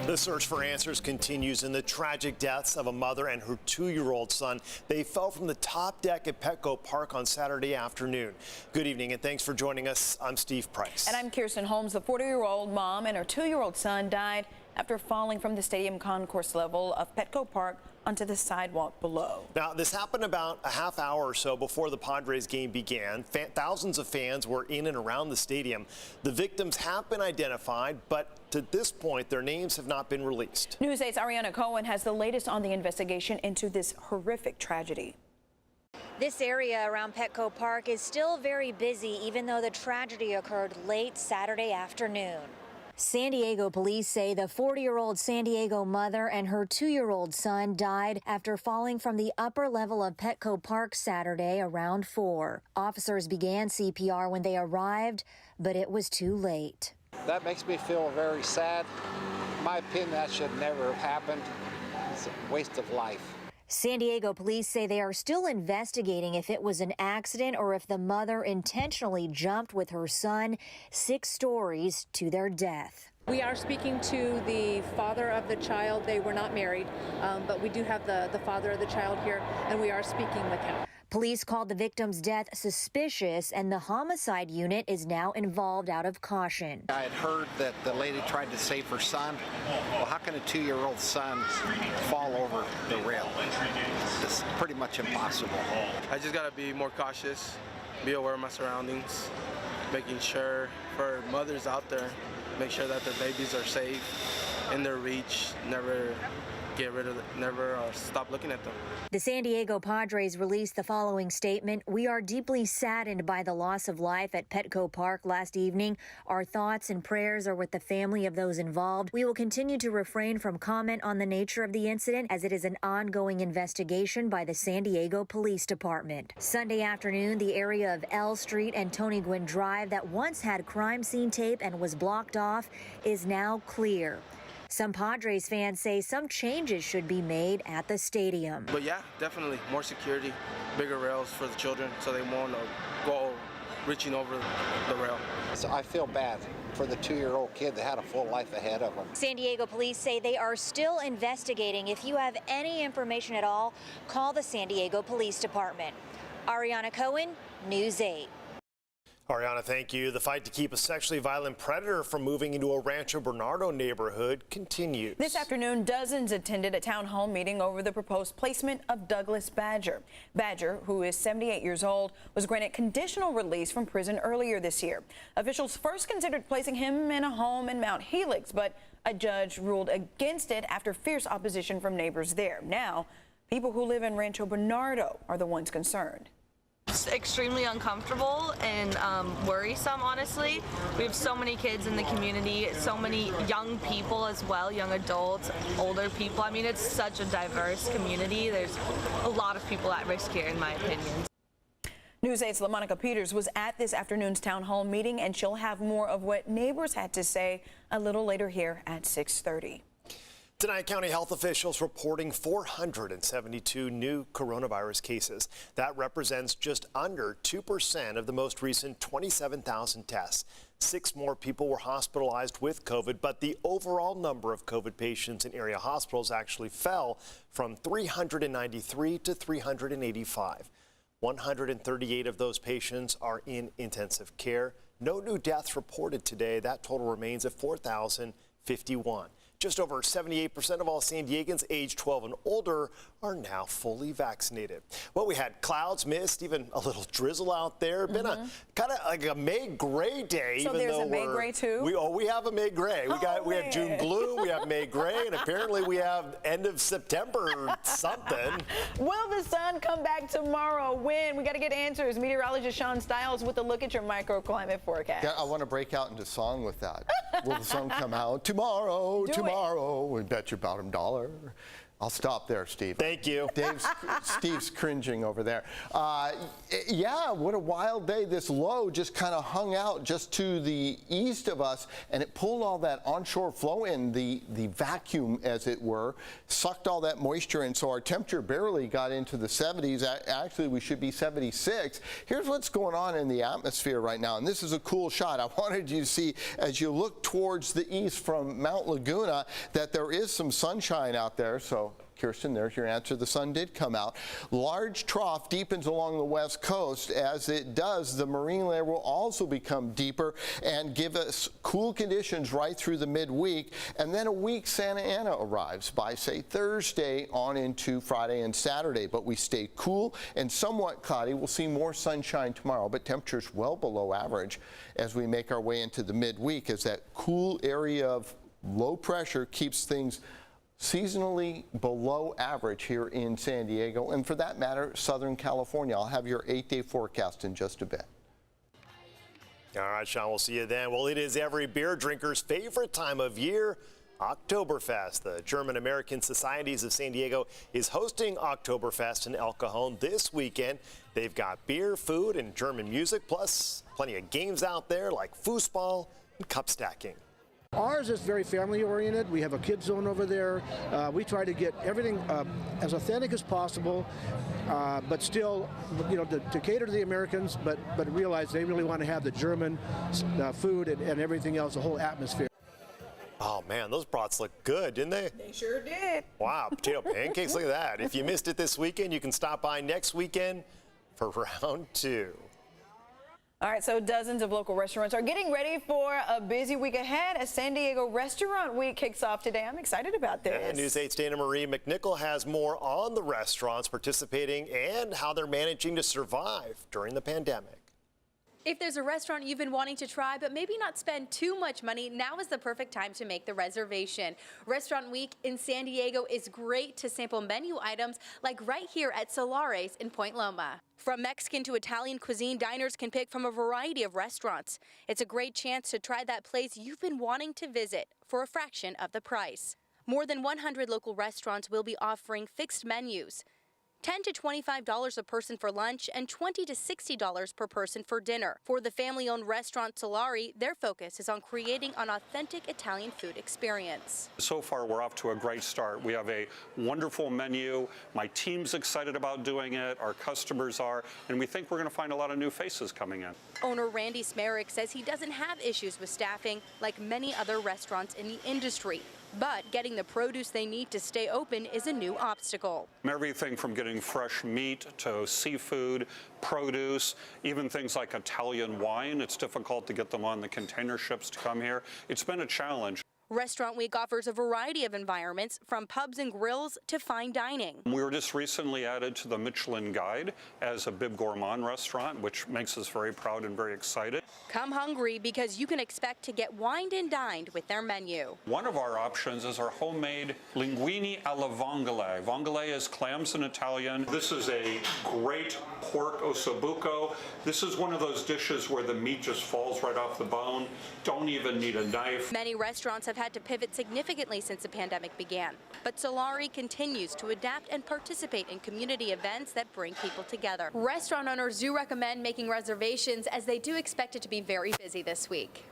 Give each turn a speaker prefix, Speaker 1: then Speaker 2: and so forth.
Speaker 1: The search for answers continues in the tragic deaths of a mother and her 2-year-old son. They fell from the top deck at Petco Park on Saturday afternoon. Good evening and thanks for joining us. I'm Steve Price.
Speaker 2: And I'm Kirsten Holmes. The 40-year-old mom and her 2-year-old son died after falling from the stadium concourse level of Petco Park onto the sidewalk below. Now, this happened about a half hour or so before the Padres game began. Thousands of fans were in and around the stadium. The victims have been identified, but to this point, their names have not been released. News 8's Ariana Cohen has the latest on the investigation into this horrific tragedy.
Speaker 3: This area around Petco Park is still very busy, even though the tragedy occurred late Saturday afternoon. San Diego police say the 40-year-old San Diego mother and her 2-year-old son died after falling from the upper level of Petco Park Saturday around 4. Officers began CPR when they arrived, but it was too late.
Speaker 4: That makes me feel very sad. In my opinion, that should never have happened. It's a waste of life.
Speaker 3: San Diego police say they are still investigating if it was an accident or if the mother intentionally jumped with her son 6 stories to their death.
Speaker 5: We are speaking to the father of the child. They were not married, but we do have the father of the child here, and we are speaking with him.
Speaker 3: Police called the victim's death suspicious, and the homicide unit is now involved out of caution.
Speaker 4: I had heard that the lady tried to save her son. Well, how can a 2-year-old son fall over the rail? It's pretty much impossible.
Speaker 6: I just gotta be more cautious, be aware of my surroundings, making sure for mothers out there, make sure that their babies are safe, in their reach, never stop looking at them.
Speaker 3: The San Diego Padres released the following statement. We are deeply saddened by the loss of life at Petco Park last evening. Our thoughts and prayers are with the family of those involved. We will continue to refrain from comment on the nature of the incident as it is an ongoing investigation by the San Diego Police Department. Sunday afternoon, the area of L Street and Tony Gwynn Drive that once had crime scene tape and was blocked off is now clear. Some Padres fans say some changes should be made at the stadium.
Speaker 6: But yeah, definitely more security, bigger rails for the children so they won't go reaching over the rail.
Speaker 4: So I feel bad for the 2-year-old kid that had a full life ahead of him.
Speaker 3: San Diego police say they are still investigating. If you have any information at all, call the San Diego Police Department. Ariana Cohen, News 8.
Speaker 1: Ariana, thank you. The fight to keep a sexually violent predator from moving into a Rancho Bernardo neighborhood continues. This afternoon, dozens attended a town hall meeting over the proposed placement of Douglas Badger. Badger, who is 78 years old, was granted conditional release from prison earlier this year. Officials first considered placing him in a home in Mount Helix, but a judge ruled against it after fierce opposition from neighbors there. Now, people who live in Rancho Bernardo are the ones concerned.
Speaker 7: It's extremely uncomfortable and worrisome, honestly. We have so many kids in the community, so many young people as well, young adults, older people. I mean, it's such a diverse community. There's a lot of people at risk here, in my opinion.
Speaker 2: News 8's LaMonica Peters was at this afternoon's town hall meeting, and she'll have more of what neighbors had to say a little later here at 6:30. Tonight, county health officials reporting 472 new coronavirus cases. That represents just under 2% of the most recent 27,000 tests. 6 more people were hospitalized with COVID, but the overall number of COVID patients in area hospitals actually fell from 393 to 385. 138 of those patients are in intensive care. No new deaths reported today. That total remains at 4,051. Just over 78% of all San Diegans aged 12 and older are now fully vaccinated. Well, we had clouds, mist, even a little drizzle out there. Been a kind of like a May gray day. So even there's a May gray too?
Speaker 1: We have a May gray. We have June gloom, we have May gray, and apparently we have end of September something. Will the sun come back tomorrow? When? We got to get answers. Meteorologist Sean Stiles with a look at your microclimate forecast.
Speaker 8: Yeah, I want to break out into song with that. Will the sun come out tomorrow? Tomorrow, we bet you about $1. I'll stop there, Steve.
Speaker 1: Thank you.
Speaker 8: Steve's cringing over there. Yeah, what a wild day. This low just kind of hung out just to the east of us, and it pulled all that onshore flow in, the vacuum, as it were, sucked all that moisture in, so our temperature barely got into the 70s. Actually, we should be 76. Here's what's going on in the atmosphere right now, and this is a cool shot. I wanted you to see, as you look towards the east from Mount Laguna, that there is some sunshine out there. So Kirsten, there's your answer. The sun did come out. Large trough deepens along the west coast. As it does, the marine layer will also become deeper and give us cool conditions right through the midweek. And then a weak Santa Ana arrives by, say, Thursday on into Friday and Saturday. But we stay cool and somewhat cloudy. We'll see more sunshine tomorrow, but temperatures well below average as we make our way into the midweek, as that cool area of low pressure keeps things seasonally below average here in San Diego, and for that matter, Southern California. I'll have your 8-day forecast in just a bit.
Speaker 1: All right, Sean, we'll see you then. Well, it is every beer drinker's favorite time of year, Oktoberfest. The German-American Societies of San Diego is hosting Oktoberfest in El Cajon this weekend. They've got beer, food, and German music, plus plenty of games out there like foosball and cup stacking.
Speaker 9: Ours is very family-oriented. We have a kids zone over there. We try to get everything as authentic as possible, but still, you know, to cater to the Americans, but realize they really want to have the German food and everything else, the whole atmosphere.
Speaker 1: Oh, man, those brats look good, didn't they?
Speaker 2: They sure did.
Speaker 1: Wow, potato pancakes, look at that. If you missed it this weekend, you can stop by next weekend for round 2.
Speaker 2: All right, so dozens of local restaurants are getting ready for a busy week ahead as San Diego Restaurant Week kicks off today. I'm excited about this.
Speaker 1: And News 8's Dana Marie McNichol has more on the restaurants participating and how they're managing to survive during the pandemic.
Speaker 10: If there's a restaurant you've been wanting to try but maybe not spend too much money, now is the perfect time to make the reservation. Restaurant Week in San Diego is great to sample menu items like right here at Solares in Point Loma. From Mexican to Italian cuisine, diners can pick from a variety of restaurants. It's a great chance to try that place you've been wanting to visit for a fraction of the price. More than 100 local restaurants will be offering fixed menus. $10 to $25 a person for lunch and $20 to $60 per person for dinner. For the family-owned restaurant Solari, their focus is on creating an authentic Italian food experience.
Speaker 11: So far, we're off to a great start. We have a wonderful menu. My team's excited about doing it. Our customers are, and we think we're going to find a lot of new faces coming in.
Speaker 10: Owner Randy Smerick says he doesn't have issues with staffing like many other restaurants in the industry. But getting the produce they need to stay open is a new obstacle.
Speaker 11: Everything from getting fresh meat to seafood, produce, even things like Italian wine. It's difficult to get them on the container ships to come here. It's been a challenge.
Speaker 10: Restaurant Week offers a variety of environments, from pubs and grills to fine dining.
Speaker 11: We were just recently added to the Michelin Guide as a Bib Gourmand restaurant, which makes us very proud and very excited.
Speaker 10: Come hungry because you can expect to get wined and dined with their menu.
Speaker 11: One of our options is our homemade linguine alla vongole. Vongole is clams in Italian. This is a great pork ossobuco. This is one of those dishes where the meat just falls right off the bone. Don't even need a knife.
Speaker 10: Many restaurants have had to pivot significantly since the pandemic began, but Solari continues to adapt and participate in community events that bring people together. Restaurant owners do recommend making reservations as they do expect it to be very busy this week.